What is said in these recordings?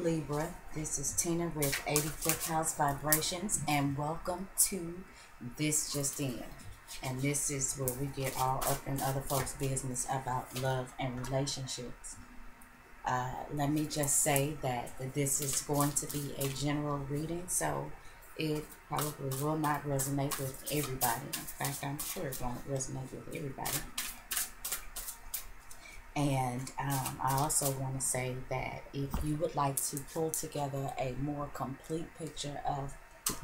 Libra. This is Tina with 85th House Vibrations, and welcome to This Just In. And this is where we get all up in other folks' business about love and relationships. Let me just say that this is going to be a general reading, so it probably will not resonate with everybody. In fact, I'm sure it won't resonate with everybody. And I also want to say that if you would like to pull together a more complete picture of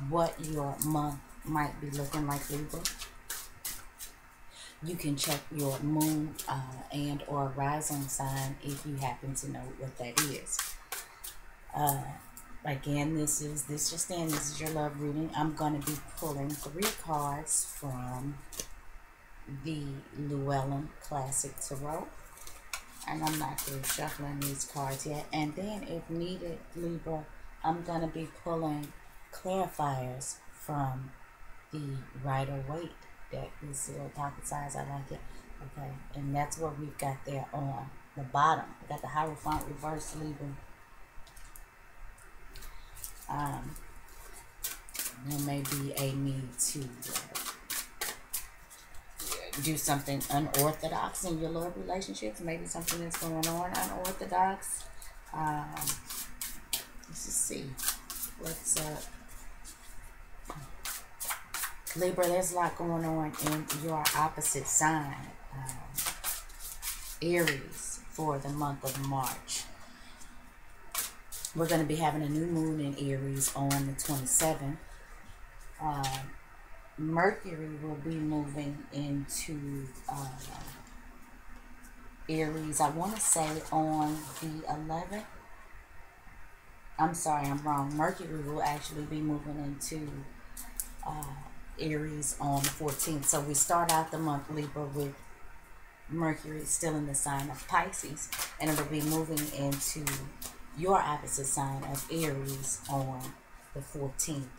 what your month might be looking like, Libra, you can check your moon and or rising sign if you happen to know what that is. Again, this is your love reading. I'm going to be pulling 3 cards from the Llewellyn Classic Tarot. And I'm not through shuffling these cards yet. And then, if needed, Libra, I'm going to be pulling clarifiers from the Rider-Waite deck. This little pocket size, I like it. Okay, and that's what we've got there on the bottom. We got the Hierophant reverse, Libra. There may be a need to do something unorthodox in your love relationships. Maybe something that's going on unorthodox. Let's just see. Libra, there's a lot going on in your opposite sign, Aries, for the month of March. We're going to be having a new moon in Aries on the 27th. Mercury will be moving into Aries, I want to say on the 11th. I'm sorry, I'm wrong. Mercury will actually be moving into Aries on the 14th. So we start out the month, Libra, with Mercury still in the sign of Pisces, and it'll be moving into your opposite sign of Aries on the 14th.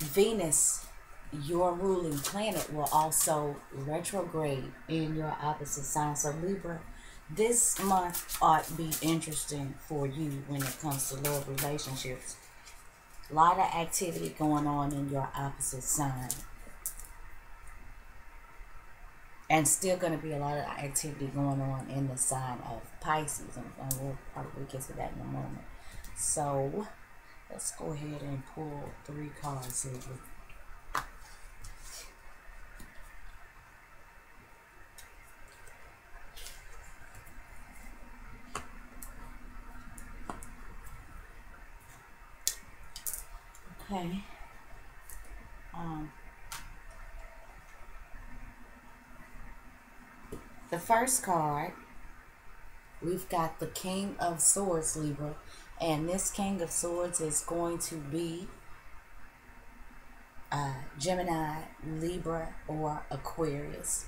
Venus, your ruling planet, will also retrograde in your opposite sign. So Libra, this month ought to be interesting for you when it comes to love relationships. A lot of activity going on in your opposite sign. And still going to be a lot of activity going on in the sign of Pisces. And we'll probably get to that in a moment. So let's go ahead and pull 3 cards here. Okay. The first card, we've got the King of Swords, Libra. And this King of Swords is going to be Gemini, Libra, or Aquarius.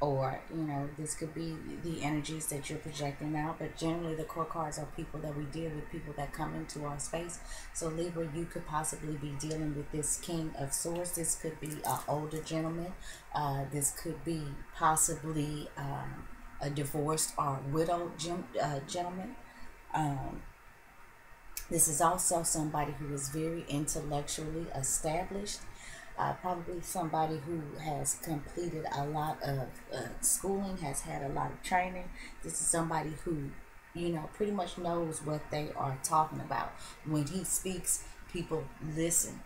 Or, you know, this could be the energies that you're projecting out. But generally, the core cards are people that we deal with, people that come into our space. So, Libra, you could possibly be dealing with this King of Swords. This could be an older gentleman. This could be possibly a divorced or widowed gentleman. This is also somebody who is very intellectually established. Probably somebody who has completed a lot of schooling, has had a lot of training. This is somebody who, you know, pretty much knows what they are talking about. When he speaks, people listen.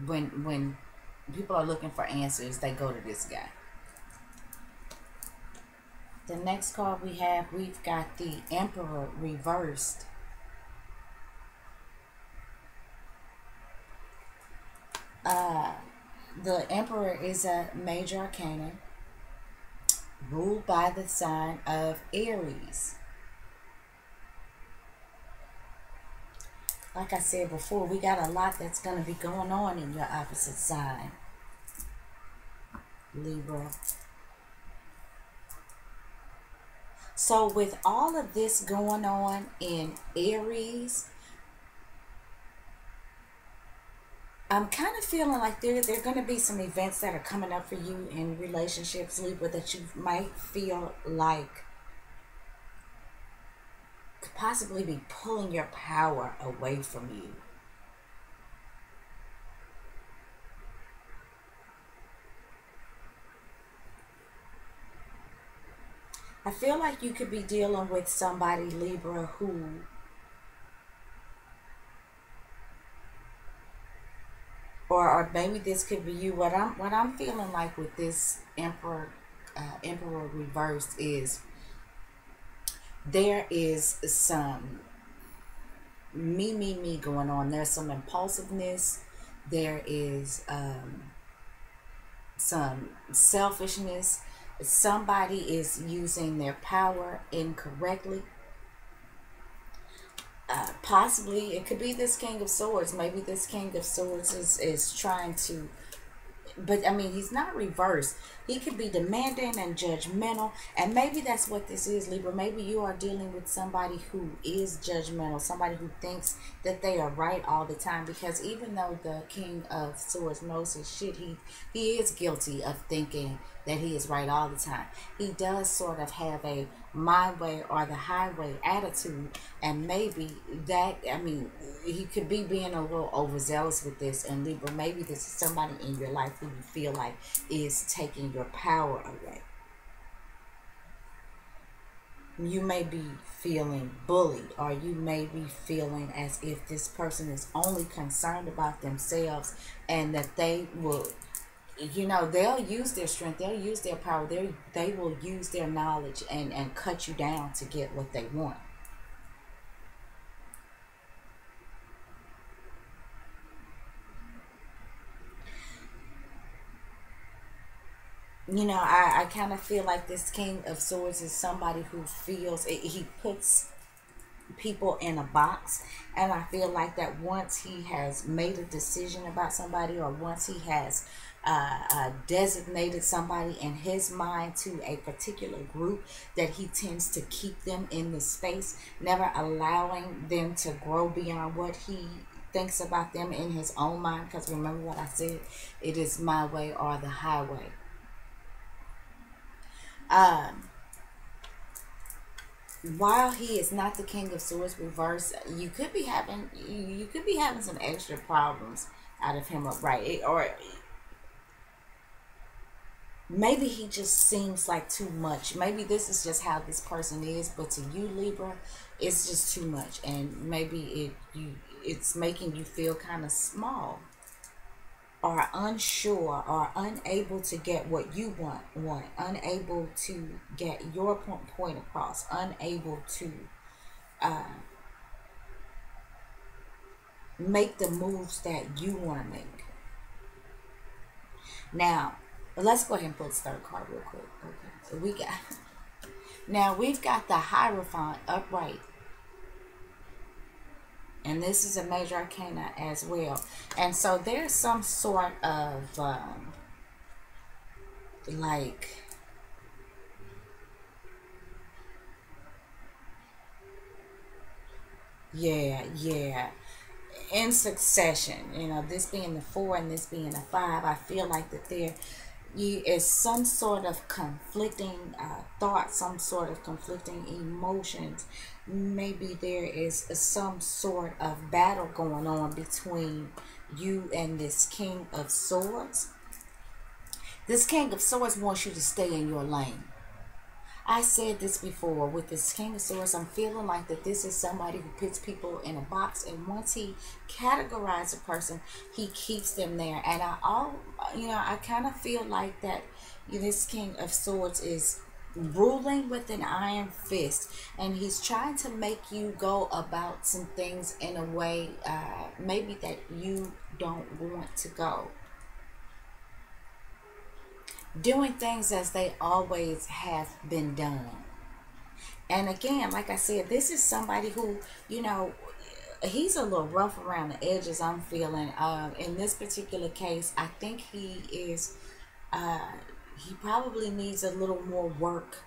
When people are looking for answers, they go to this guy. The next card we've got the Emperor reversed. The Emperor is a major arcana ruled by the sign of Aries. Like I said before, we got a lot that's going to be going on in your opposite sign, Libra. So with all of this going on in Aries, I'm kind of feeling like there are going to be some events that are coming up for you in relationships, Libra, that you might feel like could possibly be pulling your power away from you. I feel like you could be dealing with somebody, Libra, who or maybe this could be you. What I'm feeling like with this Emperor reversed is there is some me going on. There's some impulsiveness. There is some selfishness. Somebody is using their power incorrectly. Possibly it could be this King of Swords. Maybe this King of Swords is trying to, but I mean, he's not reversed. He could be demanding and judgmental, and maybe that's what this is, Libra. Maybe you are dealing with somebody who is judgmental, somebody who thinks that they are right all the time, because even though the King of Swords knows his shit, he is guilty of thinking that he is right all the time. He does sort of have a my way or the highway attitude, and maybe that, I mean, he could be being a little overzealous with this. And Libra, maybe this is somebody in your life who you feel like is taking your power away. You may be feeling bullied, or you may be feeling as if this person is only concerned about themselves, and that they will, you know, they'll use their strength, they'll use their power, they will use their knowledge and cut you down to get what they want. You know, I kind of feel like this King of Swords is somebody who feels he puts people in a box, and I feel like that once he has made a decision about somebody, or once he has designated somebody in his mind to a particular group, that he tends to keep them in this space, never allowing them to grow beyond what he thinks about them in his own mind. Because remember what I said, it is my way or the highway. um while he is not the King of Swords reverse, you could be having some extra problems out of him upright. Or maybe he just seems like too much. Maybe this is just how this person is, but to you, Libra, it's just too much, and maybe it's making you feel kind of small, or unsure, or unable to get what you want, unable to get your point across, unable to uh, make the moves that you want to make. Now, let's go ahead and pull this third card real quick. Okay, so we've got the Hierophant upright, and this is a major arcana as well. And so there's some sort of like, yeah, in succession, you know, this being the 4 and this being a 5, I feel like that there is some sort of conflicting thoughts, some sort of conflicting emotions. Maybe there is some sort of battle going on between you and this King of Swords. This King of Swords wants you to stay in your lane. I said this before, with this King of Swords, I'm feeling like that this is somebody who puts people in a box, and once he categorizes a person, he keeps them there. And I kind of feel like that this King of Swords is ruling with an iron fist, and he's trying to make you go about some things in a way maybe that you don't want to go, doing things as they always have been done. And again, like I said, this is somebody who, you know, he's a little rough around the edges, I'm feeling. In this particular case, I think he probably needs a little more work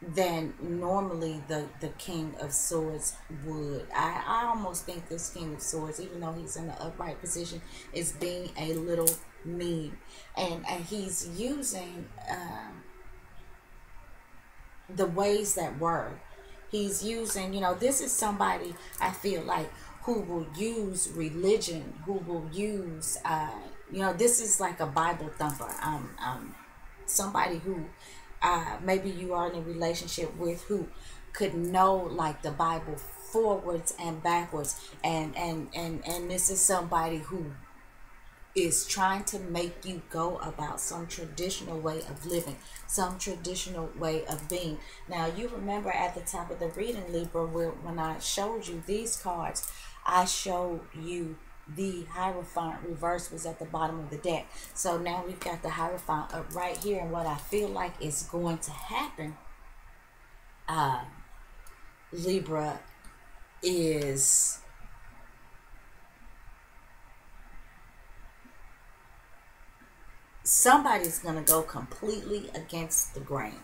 than normally the King of Swords would. I almost think this King of Swords, even though he's in the upright position, is being a little mean. And he's using the ways that were. He's using, this is somebody I feel like who will use religion, who will use, this is like a Bible thumper. Somebody who maybe you are in a relationship with, who could know like the Bible forwards and backwards, and this is somebody who is trying to make you go about some traditional way of living, some traditional way of being. Now, you remember at the top of the reading, Libra, when I showed you these cards, I showed you the Hierophant reverse was at the bottom of the deck. So now we've got the Hierophant up right here, and what I feel like is going to happen, Libra, is somebody's going to go completely against the grain.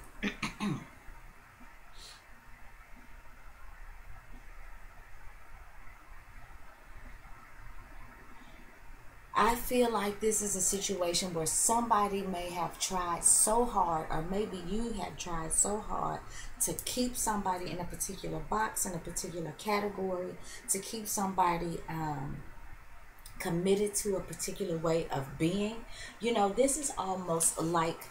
I feel like this is a situation where somebody may have tried so hard, or maybe you have tried so hard to keep somebody in a particular box, in a particular category, to keep somebody committed to a particular way of being. This is almost like,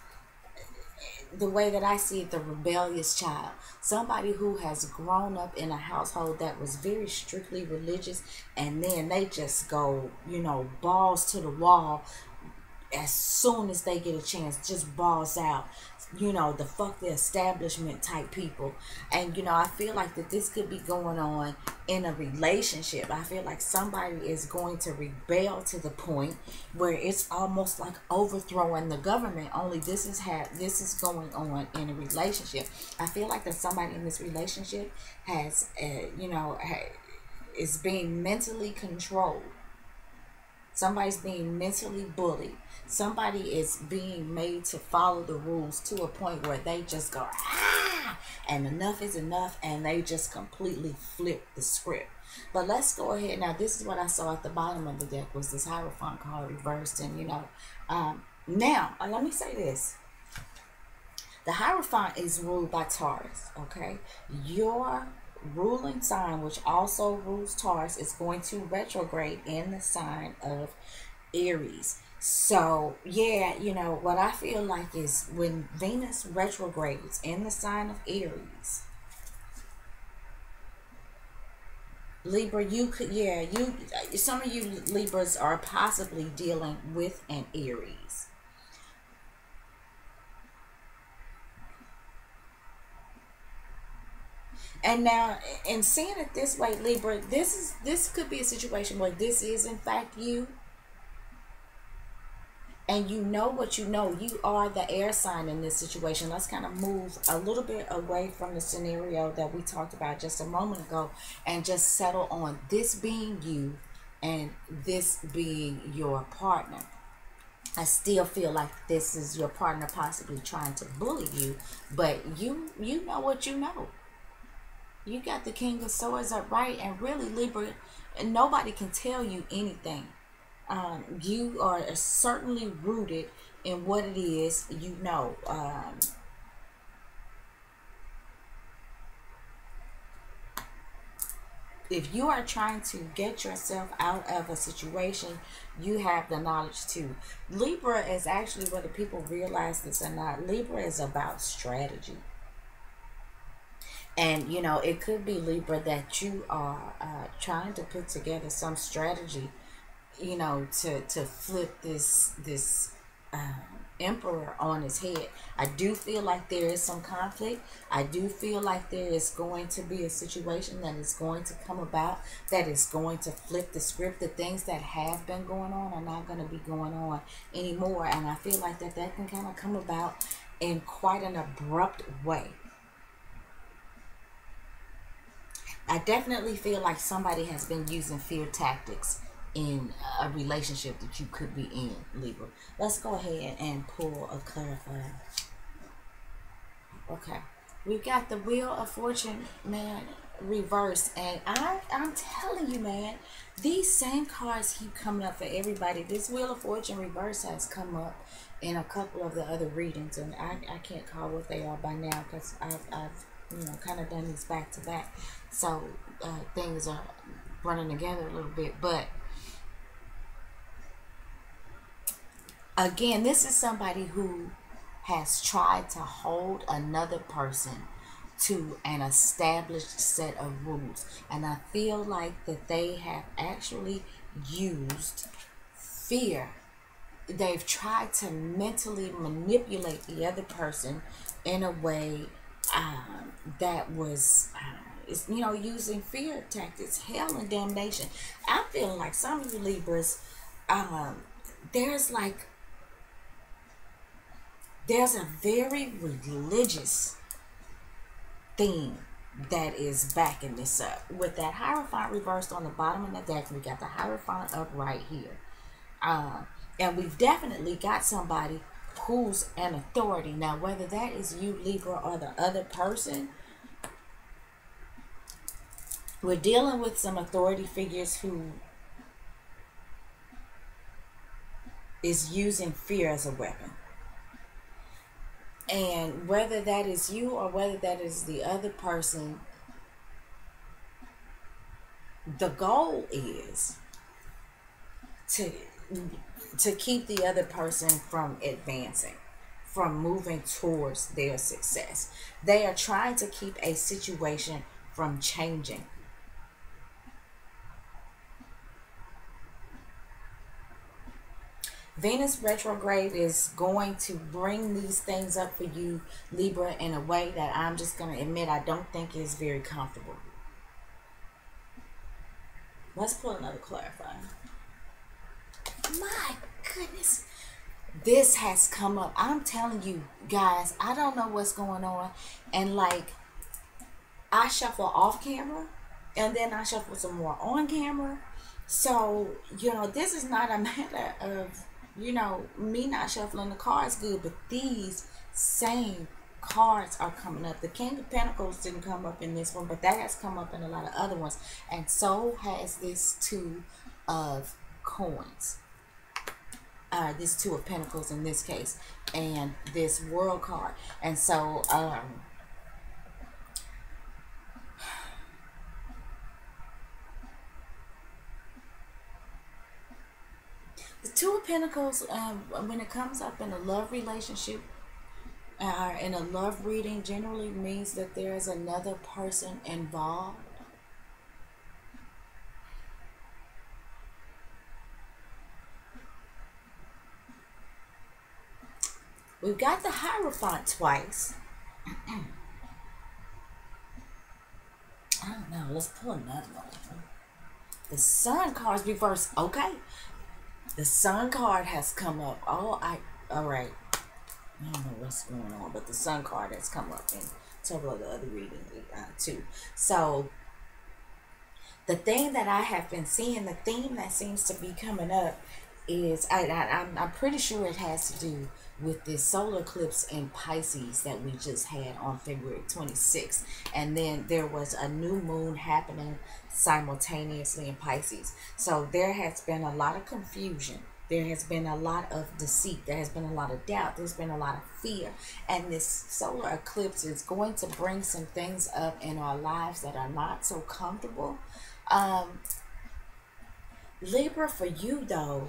the way that I see it, the rebellious child. Somebody who has grown up in a household that was very strictly religious, and then they just go, balls to the wall as soon as they get a chance, just balls out. The fuck the establishment type people. And I feel like that this could be going on in a relationship. I feel like somebody is going to rebel to the point where it's almost like overthrowing the government. Only this is going on in a relationship. I feel like that somebody in this relationship has is being mentally controlled. Somebody's being mentally bullied. Somebody is being made to follow the rules to a point where they just go, and enough is enough, and they just completely flip the script. But let's go ahead. Now, this is what I saw at the bottom of the deck, was this Hierophant card reversed. And, now, let me say this. The Hierophant is ruled by Taurus, okay? Your ruling sign, which also rules Taurus, is going to retrograde in the sign of Aries. So yeah, what I feel like is when Venus retrogrades in the sign of Aries, Libra, some of you Libras are possibly dealing with an Aries. And now, in seeing it this way, Libra, this could be a situation where this is in fact you, and you know what you know. You are the air sign in this situation. Let's kind of move a little bit away from the scenario that we talked about just a moment ago, and just settle on this being you and this being your partner. I still feel like this is your partner possibly trying to bully you, but you know what you know. You got the King of Swords upright, and really, Libra, nobody can tell you anything. You are certainly rooted in what it is you know. If you are trying to get yourself out of a situation, you have the knowledge too. Libra is actually, whether people realize this or not, Libra is about strategy. And, it could be, Libra, that you are trying to put together some strategy, to flip this emperor on his head. I do feel like there is some conflict. I do feel like there is going to be a situation that is going to come about that is going to flip the script. The things that have been going on are not going to be going on anymore. And I feel like that can kind of come about in quite an abrupt way. I definitely feel like somebody has been using fear tactics in a relationship that you could be in, Libra. Let's go ahead and pull a clarifier. Okay. We've got the Wheel of Fortune, man, reversed. And I'm telling you, man, these same cards keep coming up for everybody. This Wheel of Fortune reverse has come up in a couple of the other readings. And I can't call what they are by now because I've kind of done these back to back. So things are running together a little bit. But again, this is somebody who has tried to hold another person to an established set of rules. And I feel like that they have actually used fear. They've tried to mentally manipulate the other person in a way that was, using fear tactics, hell and damnation. I'm feeling like some of you Libras, there's a very religious theme that is backing this up. With that Hierophant reversed on the bottom of the deck, we got the Hierophant up right here. And we've definitely got somebody who's an authority. Now, whether that is you, Libra, or the other person, we're dealing with some authority figures who is using fear as a weapon. And whether that is you or whether that is the other person, the goal is to keep the other person from advancing, from moving towards their success. They are trying to keep a situation from changing. Venus retrograde is going to bring these things up for you, Libra, in a way that I'm just going to admit I don't think is very comfortable. Let's pull another clarifier. My goodness. This has come up. I'm telling you guys, I don't know what's going on. And I shuffle off camera and then I shuffle some more on camera. So, this is not a matter of me not shuffling the cards good, but these same cards are coming up. The King of Pentacles didn't come up in this one, but that has come up in a lot of other ones. And so has this Two of Coins. This Two of Pentacles in this case. And this World card. And so, the Two of Pentacles, when it comes up in a love relationship, in a love reading, generally means that there is another person involved. We've got the Hierophant twice. I don't know. Let's pull another one. The Sun card's reversed. Okay. The Sun card has come up. All right. I don't know what's going on, but the Sun card has come up in several of the other readings too. So the thing that I have been seeing, the theme that seems to be coming up is, I'm pretty sure it has to do with this solar eclipse in Pisces that we just had on February 26th. And then there was a new moon happening simultaneously in Pisces. So there has been a lot of confusion. There has been a lot of deceit. There has been a lot of doubt. There's been a lot of fear. And this solar eclipse is going to bring some things up in our lives that are not so comfortable. Libra, for you though,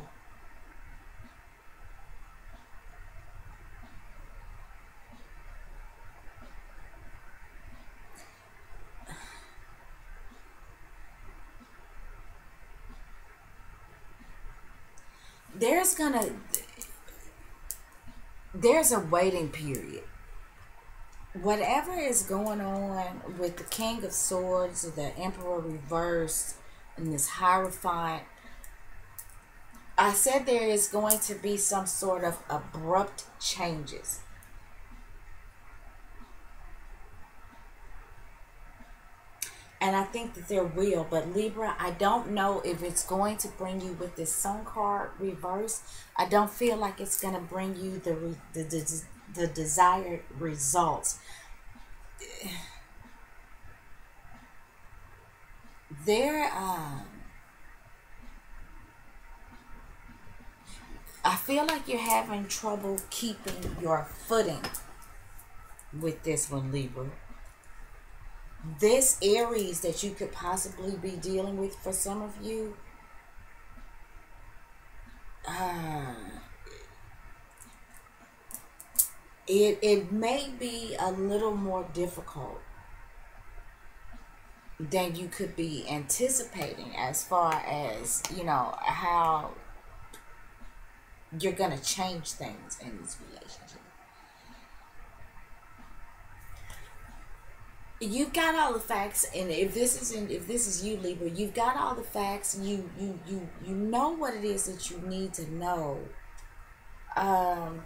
there's a waiting period. Whatever is going on with the King of Swords, the Emperor reversed, and this Hierophant, I said there is going to be some sort of abrupt changes. And I think that there will. But Libra, I don't know if it's going to bring you with this Sun card reverse. I don't feel like it's going to bring you the desired results. there, I feel like you're having trouble keeping your footing with this one, Libra. This Aries that you could possibly be dealing with for some of you, uh, it may be a little more difficult than you could be anticipating, as far as, you know, how you're going to change things in this relationship. You've got all the facts, and if this is you, Libra, you've got all the facts. You know what it is that you need to know. I'm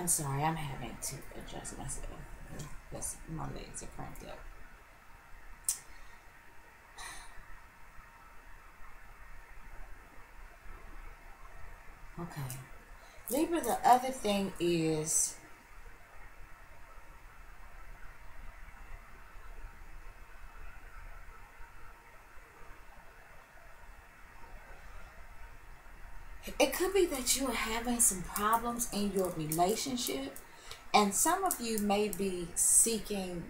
sorry, I'm having to adjust myself. Because my legs are cramped up. Okay. Libra, the other thing is, it could be that you are having some problems in your relationship, and some of you may be seeking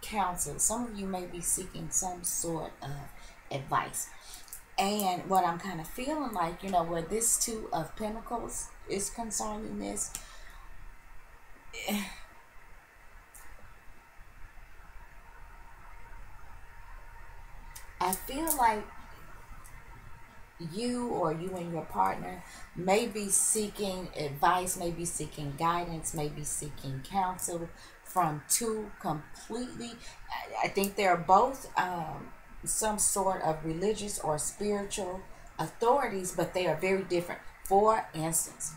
counsel. Some of you may be seeking some sort of advice. And what I'm kind of feeling like, you know, where this Two of Pentacles is concerning this, I feel like you and your partner may be seeking advice, may be seeking guidance, may be seeking counsel from two completely, I think they're both some sort of religious or spiritual authorities, but they are very different. For instance,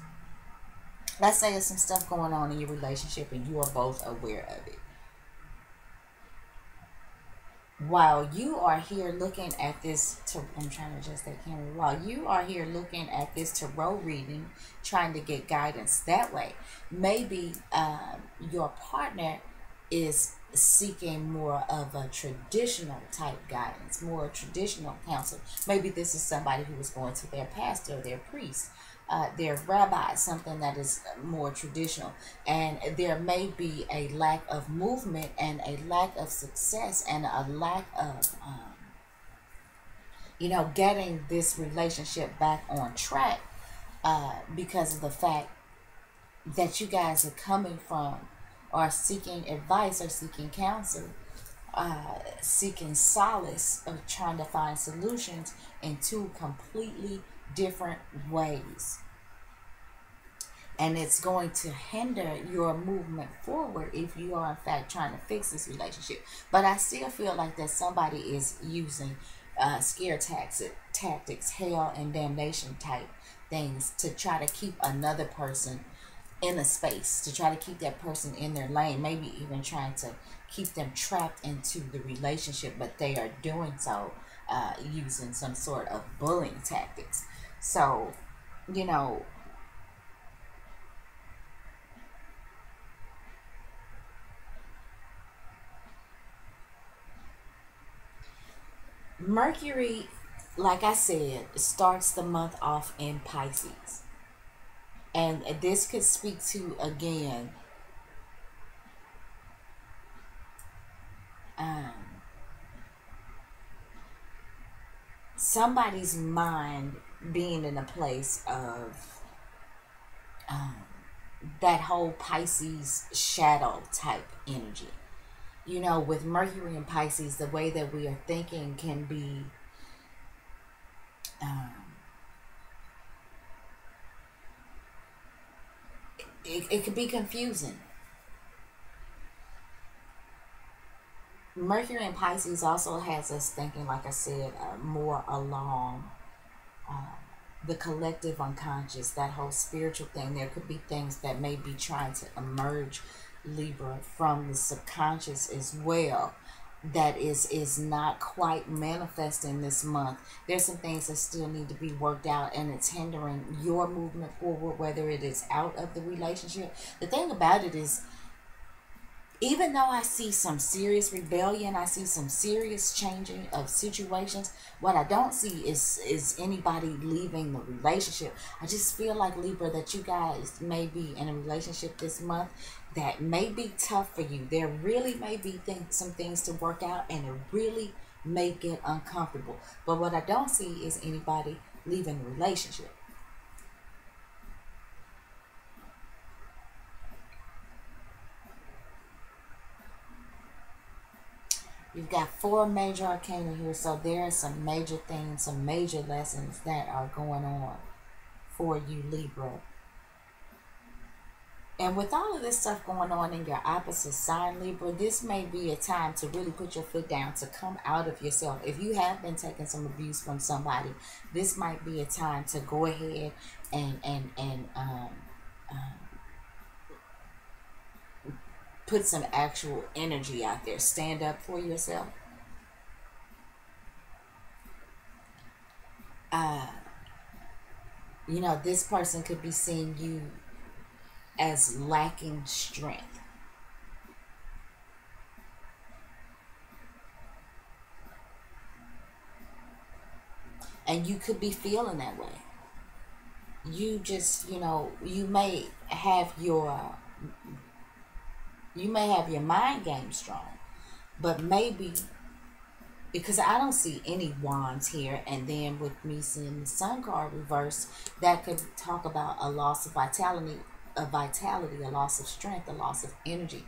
let's say there's some stuff going on in your relationship and you are both aware of it. While you are here looking at this, I'm trying to adjust that camera. While you are here looking at this tarot reading, trying to get guidance that way, maybe your partner is seeking more of a traditional type guidance, more traditional counsel. Maybe this is somebody who is going to their pastor, their priest, their rabbi, something that is more traditional. And there may be a lack of movement and a lack of success and a lack of, you know, getting this relationship back on track because of the fact that you guys are coming from, or seeking advice, or seeking counsel, seeking solace, or trying to find solutions in two completely different ways. And it's going to hinder your movement forward if you are in fact trying to fix this relationship. But I still feel like that somebody is using scare tactics, hell and damnation type things to try to keep another person in a space, to try to keep that person in their lane, maybe even trying to keep them trapped into the relationship, but they are doing so using some sort of bullying tactics. So, you know, Mercury, like I said, starts the month off in Pisces. And this could speak to, again, somebody's mind being in a place of that whole Pisces shadow type energy. You know, with Mercury and Pisces, the way that we are thinking can be it could be confusing. Mercury and Pisces also has us thinking, like I said, more along the collective unconscious, that whole spiritual thing. There could be things that may be trying to emerge, Libra, from the subconscious as well. that is not quite manifesting this month. There's some things that still need to be worked out, and it's hindering your movement forward, whether it is out of the relationship. The thing about it is, even though I see some serious rebellion, I see some serious changing of situations, what I don't see is anybody leaving the relationship. I just feel like, Libra, that you guys may be in a relationship this month that may be tough for you. There really may be some things to work out, and it really may get uncomfortable. But what I don't see is anybody leaving the relationship. You've got four major arcana here, so there are some major things, some major lessons that are going on for you, Libra. And with all of this stuff going on in your opposite sign, Libra, this may be a time to really put your foot down, to come out of yourself. If you have been taking some abuse from somebody, this might be a time to go ahead and put some actual energy out there. Stand up for yourself. You know, this person could be seeing you as lacking strength. And you could be feeling that way. You just, you know, you may have your mind game strong, but maybe, because I don't see any wands here, and then with me seeing the Sun card reversed, that could talk about a loss of vitality, a loss of strength, a loss of energy.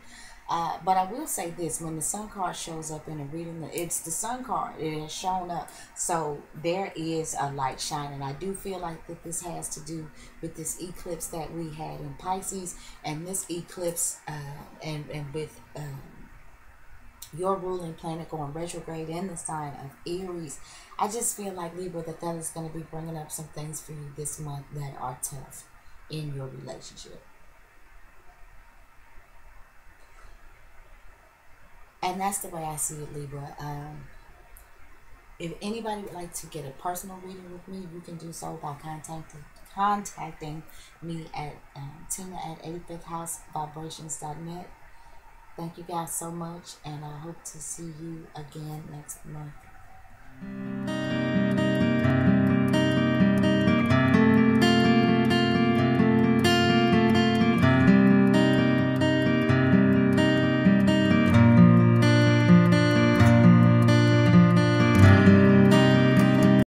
But I will say this: when the Sun card shows up in a reading, it's the Sun card. It has shown up, so there is a light shining. I do feel like that this has to do with this eclipse that we had in Pisces, and this eclipse, and with your ruling planet going retrograde in the sign of Aries. I just feel like, Libra, that is going to be bringing up some things for you this month that are tough in your relationship. And that's the way I see it, Libra. If anybody would like to get a personal reading with me, you can do so by contacting me at tina@85thhousevibrations.net. Thank you guys so much, and I hope to see you again next month.